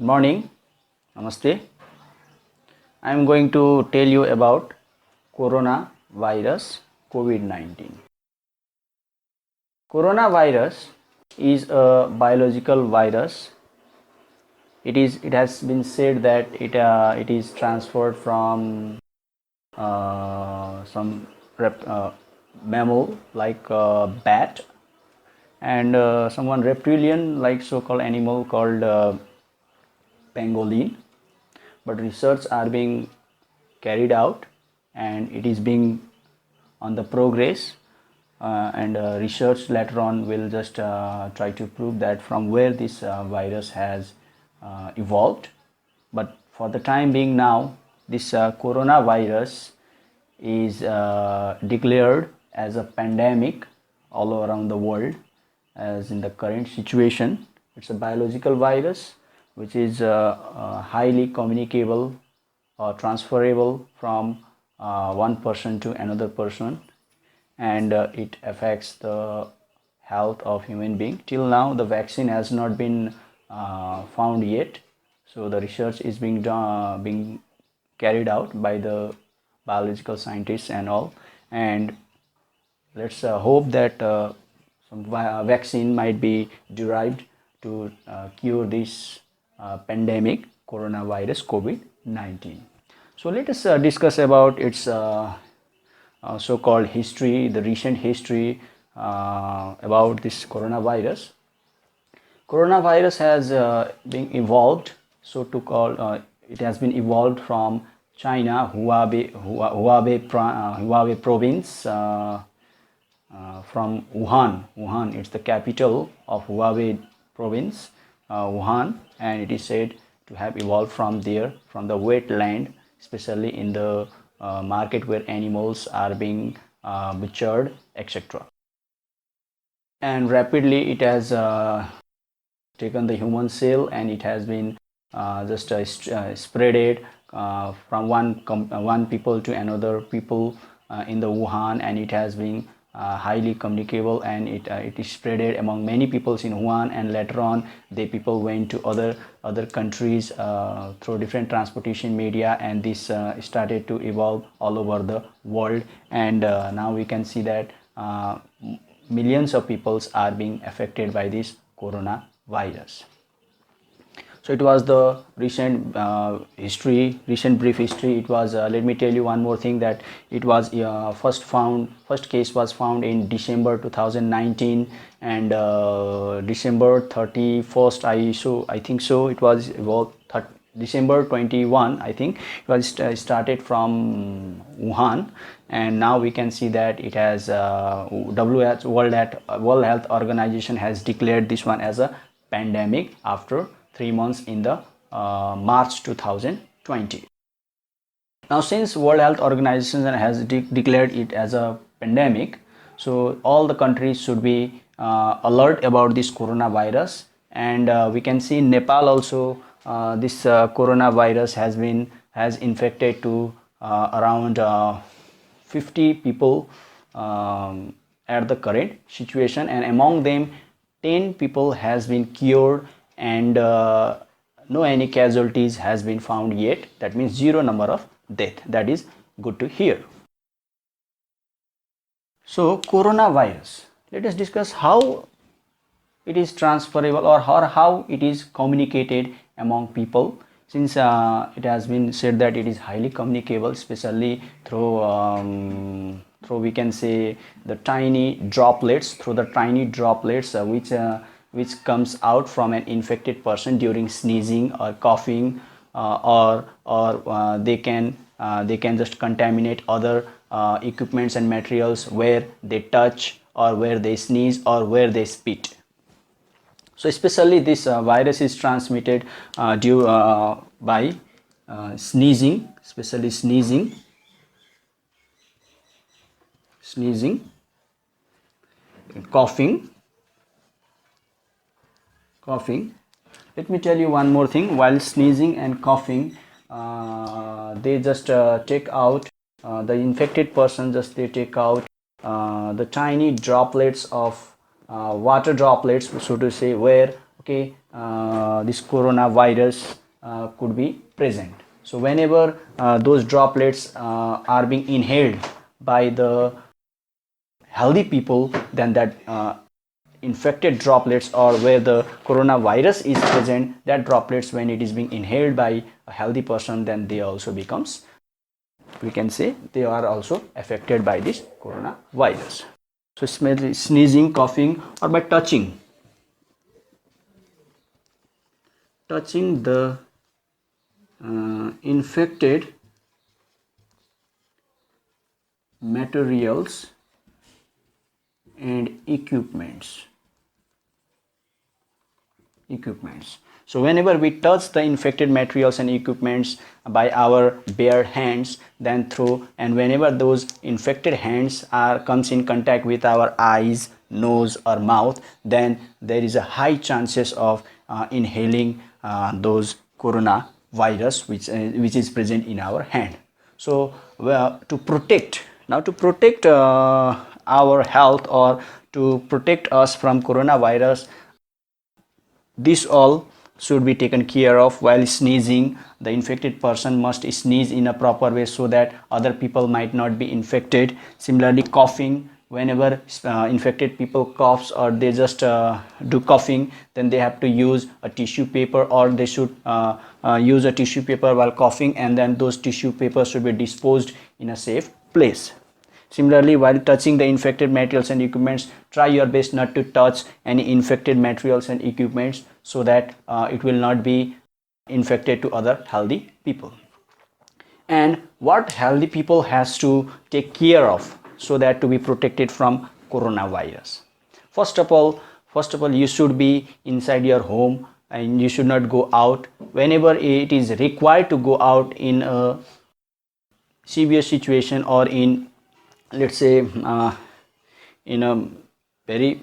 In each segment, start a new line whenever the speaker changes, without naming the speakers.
Good morning, Namaste. I am going to tell you about coronavirus COVID-19. Coronavirus is a biological virus. It has been said that it is transferred from some mammal like bat and someone reptilian like so-called animal called pangolin, but research are being carried out and it is being on the progress, and research later on will just try to prove that from where this virus has evolved. But for the time being now, this coronavirus is declared as a pandemic all around the world. As in the current situation, it's a biological virus which is highly communicable or transferable from one person to another person, and it affects the health of human being. Till now the vaccine has not been found yet, so the research is being carried out by the biological scientists and all, and let's hope that some vaccine might be derived to cure this pandemic coronavirus COVID-19. So let us discuss about its so-called history, the recent history about this coronavirus. Coronavirus has been evolved, so to call it has been evolved from China, Hubei province, from Wuhan. Wuhan, it's the capital of Hubei province, Wuhan, and it is said to have evolved from there, from the wetland, especially in the market where animals are being butchered, etc. And rapidly it has taken the human cell, and it has been spreaded from one people to another people in the Wuhan, and it has been highly communicable, and it is spreaded among many peoples in Wuhan, and later on the people went to other countries through different transportation media, and this started to evolve all over the world, and now we can see that millions of peoples are being affected by this coronavirus. So it was the recent brief history. It was let me tell you one more thing, that it was first case was found in December 2019, and December 31st I think so it was about December 21, I think it was started from Wuhan, and now we can see that it has World Health Organization has declared this one as a pandemic after 3 months in the March 2020. Now, since World Health Organization has declared it as a pandemic, so all the countries should be alert about this coronavirus, and we can see Nepal also this coronavirus has infected to around 50 people at the current situation, and among them 10 people has been cured, and no any casualties has been found yet. That means zero number of death. That is good to hear. So coronavirus, let us discuss how it is transferable, or how it is communicated among people, since it has been said that it is highly communicable, especially through we can say the tiny droplets, which comes out from an infected person during sneezing or coughing, or they can just contaminate other equipments and materials where they touch, or where they sneeze, or where they spit. So especially this virus is transmitted due by sneezing, especially sneezing, coughing. Let me tell you one more thing. While sneezing and coughing, they just take out the infected person. They take out the tiny droplets of water droplets, so to say, where this coronavirus could be present. So whenever those droplets are being inhaled by the healthy people, then that infected droplets, or where the coronavirus is present, that droplets, when it is being inhaled by a healthy person, then they also becomes, we can say, they are also affected by this coronavirus. So sneezing, coughing, or by touching the infected materials and equipments. So whenever we touch the infected materials and equipments by our bare hands, then and whenever those infected hands comes in contact with our eyes, nose, or mouth, then there is a high chances of inhaling those coronavirus which is present in our hand. So to protect our health, or to protect us from coronavirus, this all should be taken care of. While sneezing, the infected person must sneeze in a proper way so that other people might not be infected. Similarly, coughing, whenever infected people coughs, or they just do coughing, then they have to use a tissue paper, or they should use a tissue paper while coughing, and then those tissue papers should be disposed in a safe place. Similarly, while touching the infected materials and equipments, try your best not to touch any infected materials and equipments, so that it will not be infected to other healthy people. And what healthy people has to take care of so that to be protected from coronavirus? First of all, you should be inside your home, and you should not go out. Whenever it is required to go out in a severe situation, or in, let's say, in a very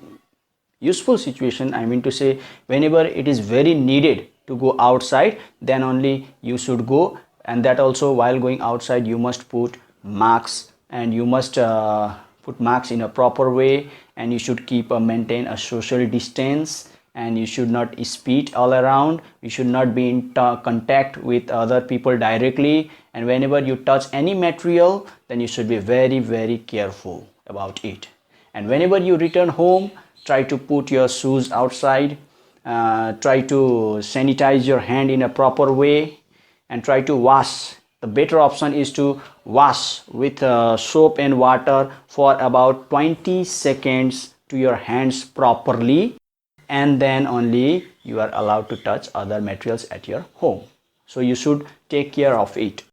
useful situation, I mean to say, whenever it is very needed to go outside, then only you should go. And that also, while going outside, you must put masks, and you must put masks in a proper way, and you should maintain a social distance, and you should not spit all around. You should not be in contact with other people directly, and whenever you touch any material, then you should be very, very careful about it. And whenever you return home, try to put your shoes outside, try to sanitize your hand in a proper way, and try to wash. The better option is to wash with soap and water for about 20 seconds to your hands properly, and then only you are allowed to touch other materials at your home. So you should take care of it.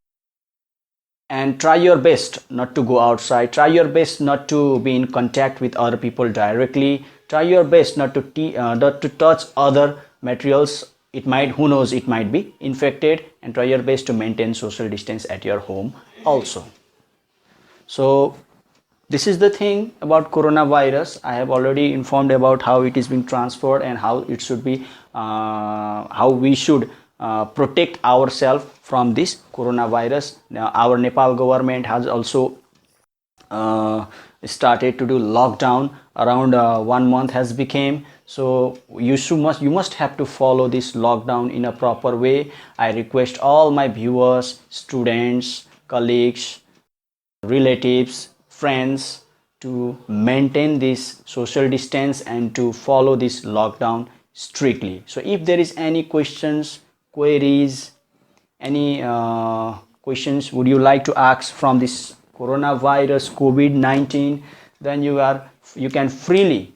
And try your best not to go outside. Try your best not to be in contact with other people directly. Try your best not to touch other materials. It might, who knows, it might be infected. And try your best to maintain social distance at your home also. So this is the thing about coronavirus. I have already informed about how it is being transferred, and how it should be, how we should protect ourselves from this coronavirus. Now, our Nepal government has also started to do lockdown. Around 1 month has become. So you must have to follow this lockdown in a proper way. I request all my viewers, students, colleagues, relatives, friends, to maintain this social distance and to follow this lockdown strictly. So if there is any questions, queries, any questions would you like to ask from this coronavirus COVID-19, then you can freely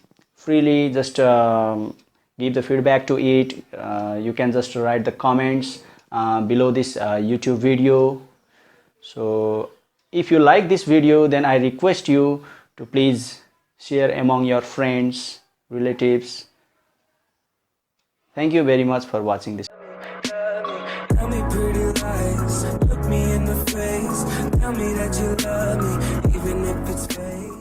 just give the feedback to it. You can just write the comments below this YouTube video. So if you like this video, then I request you to please share among your friends, relatives. Thank you very much for watching this.
Tell me pretty lies, look me in the face, tell me that you love me, even if it's fake.